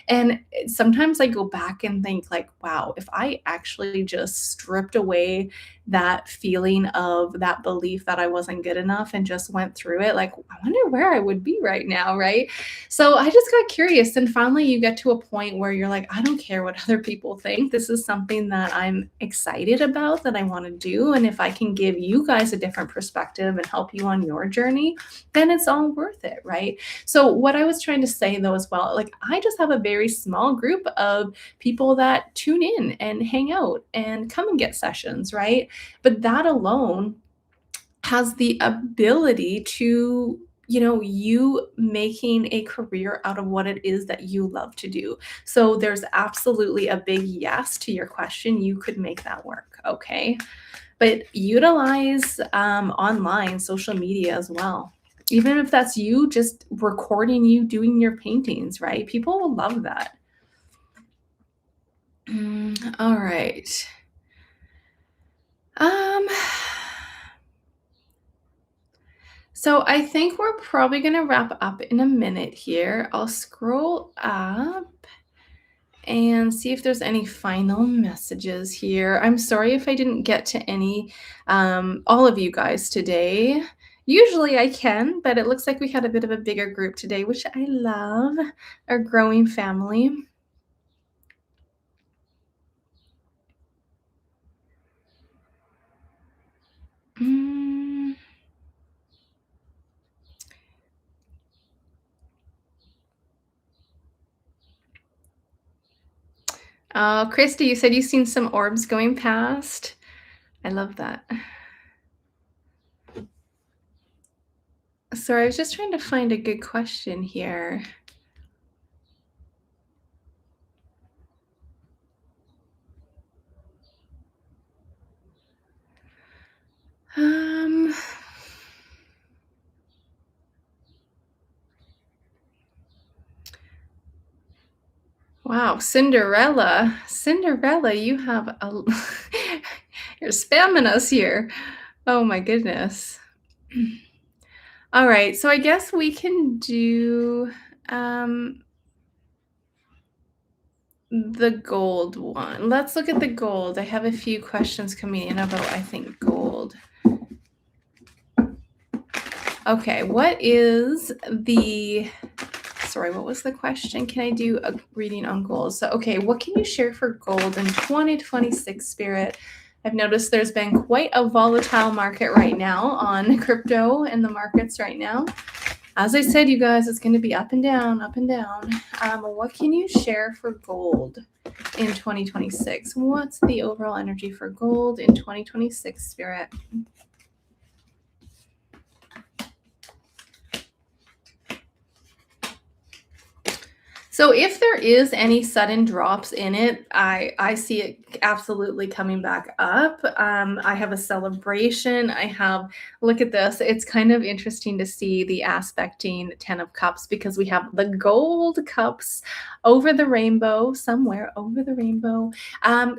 And sometimes I go back and think, like, wow, if I actually just stripped away that feeling of that belief that I wasn't good enough and just went through it, like, I wonder where I would be right now. Right. So I just got curious, and finally, you get to a point where you're like, I don't care what other people think. This is something that I'm excited about, that I want to do. And if I can give you guys a different perspective and help you on your journey, then it's all worth it. Right. So, what I was trying to say though, as well, like, I just have a very small group of people that tune in and hang out and come and get sessions. Right. But that alone has the ability to, you making a career out of what it is that you love to do. So there's absolutely a big yes to your question. You could make that work. Okay. But utilize online social media as well. Even if that's you just recording you doing your paintings, right? People will love that. All right. Um, So I think we're probably going to wrap up in a minute here. I'll scroll up and see if there's any final messages here. I'm sorry if I didn't get to any, all of you guys today. Usually I can, but it looks like we had a bit of a bigger group today, which I love, our growing family. Mm. Oh, Christy, you said you've seen some orbs going past. I love that. Sorry, I was just trying to find a good question here. Um, wow, Cinderella. Cinderella, you have a you're spamming us here. Oh my goodness. All right, so I guess we can do um the gold one. Let's look at the gold. I have a few questions coming in about, I think, gold. Okay, what was the question? Can I do a reading on gold? So, okay, what can you share for gold in 2026, Spirit? I've noticed there's been quite a volatile market right now on crypto and the markets right now. As I said, you guys, it's going to be up and down, up and down. What can you share for gold in 2026? What's the overall energy for gold in 2026, Spirit? So if there is any sudden drops in it, I see it absolutely coming back up. I have a celebration. I have look at this. It's kind of interesting to see the aspecting 10 of cups because we have the gold cups over the rainbow, somewhere over the rainbow.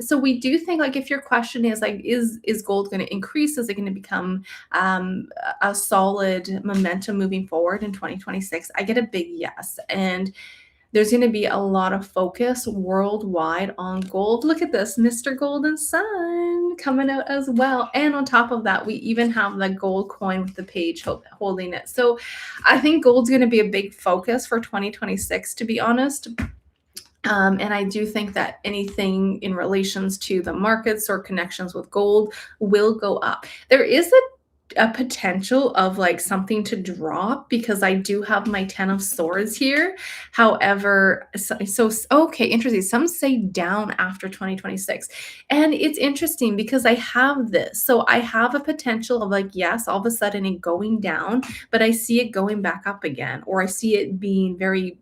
So we do think like if your question is like, is gold going to increase? Is it going to become a solid momentum moving forward in 2026? I get a big yes. And there's going to be a lot of focus worldwide on gold. Look at this, Mr. Golden Sun coming out as well. And on top of that, we even have the gold coin with the page holding it. So I think gold's going to be a big focus for 2026, to be honest. And I do think that anything in relations to the markets or connections with gold will go up. There is a potential of like something to drop because I do have my 10 of swords here. However, okay, interesting. Some say down after 2026. And it's interesting because I have this. So I have a potential of like, yes, all of a sudden it going down, but I see it going back up again, or I see it being very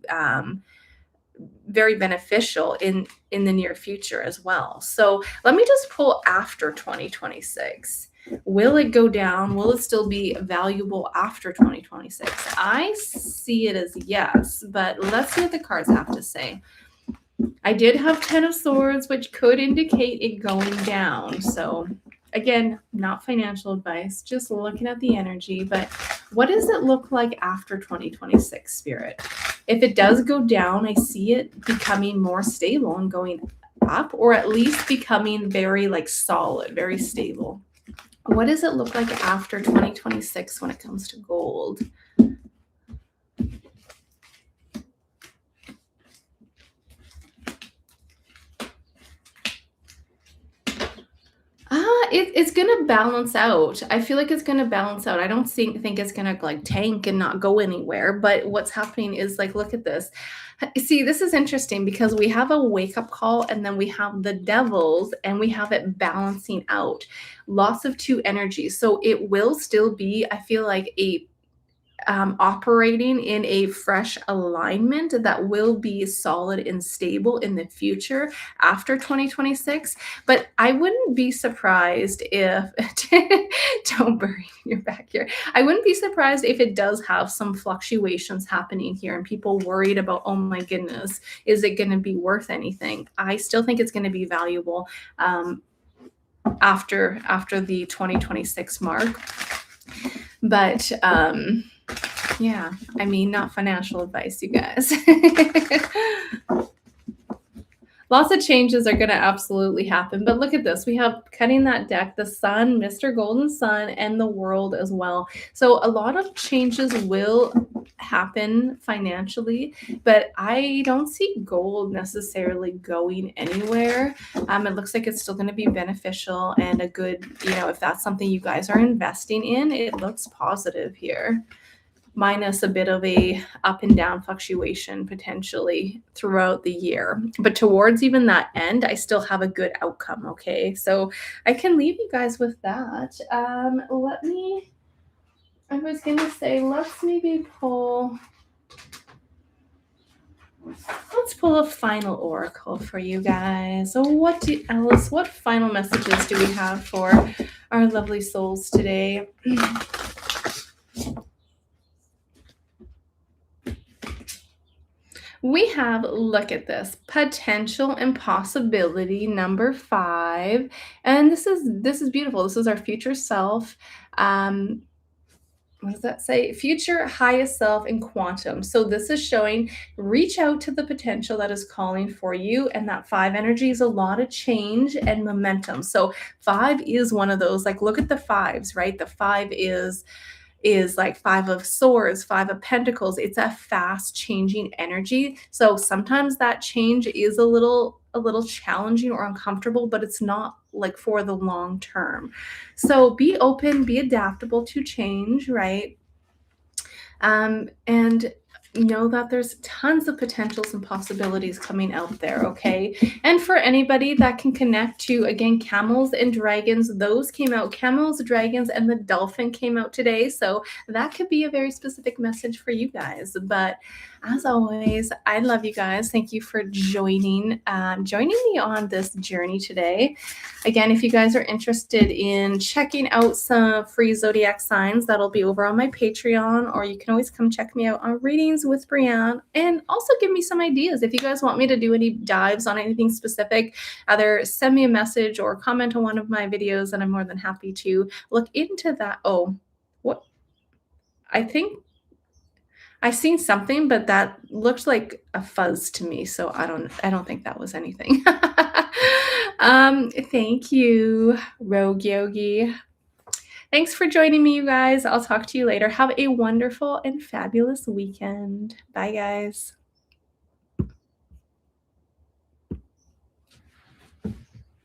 beneficial in the near future as well. So let me just pull after 2026. Will it go down? Will it still be valuable after 2026? I see it as yes, but let's see what the cards have to say. I did have 10 of swords, which could indicate it going down. So again, not financial advice, just looking at the energy. But what does it look like after 2026, Spirit? If it does go down, I see it becoming more stable and going up, or at least becoming very like solid, very stable. What does it look like after 2026 when it comes to gold? It's gonna balance out. I feel like it's gonna balance out. I don't think it's gonna like tank and not go anywhere. But what's happening is like, look at this. See, this is interesting because we have a wake up call and then we have the devils and we have it balancing out. Lots of two energies. So it will still be, I feel like, a operating in a fresh alignment that will be solid and stable in the future after 2026. But I wouldn't be surprised if, don't bury your back here. I wouldn't be surprised if it does have some fluctuations happening here and people worried about, oh my goodness, is it going to be worth anything? I still think it's going to be valuable after the 2026 mark. But yeah, I mean, not financial advice, you guys. Lots of changes are going to absolutely happen. But look at this. We have cutting that deck, the sun, Mr. Golden Sun, and the world as well. So a lot of changes will happen financially, but I don't see gold necessarily going anywhere. It looks like it's still going to be beneficial and a good, if that's something you guys are investing in, it looks positive here. Minus a bit of a up and down fluctuation potentially throughout the year. But towards even that end, I still have a good outcome, okay? So I can leave you guys with that. I was going to say, let's pull a final oracle for you guys. So Alice, what final messages do we have for our lovely souls today? We have, look at this, potential and possibility number 5. And this is beautiful. This is our future self. What does that say? Future highest self in quantum. So this is showing reach out to the potential that is calling for you. And that 5 energy is a lot of change and momentum. So 5 is one of those, like, look at the 5s, right? The 5 is like 5 of swords, 5 of pentacles. It's a fast changing energy. So sometimes that change is a little challenging or uncomfortable, but it's not like for the long term. So be open, be adaptable to change, right? And know that there's tons of potentials and possibilities coming out there, okay? And for anybody that can connect to, again, camels and dragons, those came out. Camels, dragons, and the dolphin came out today. So that could be a very specific message for you guys. But As always, I love you guys. Thank you for joining me on this journey today. Again, if you guys are interested in checking out some free zodiac signs, that'll be over on my Patreon, or you can always come check me out on Readings with Breanne, and also give me some ideas. If you guys want me to do any dives on anything specific, either send me a message or comment on one of my videos, and I'm more than happy to look into that. Oh, what? I think I seen something, but that looked like a fuzz to me, so I don't think that was anything. Thank you, Rogue Yogi. Thanks for joining me, you guys. I'll talk to you later. Have a wonderful and fabulous weekend. Bye, guys.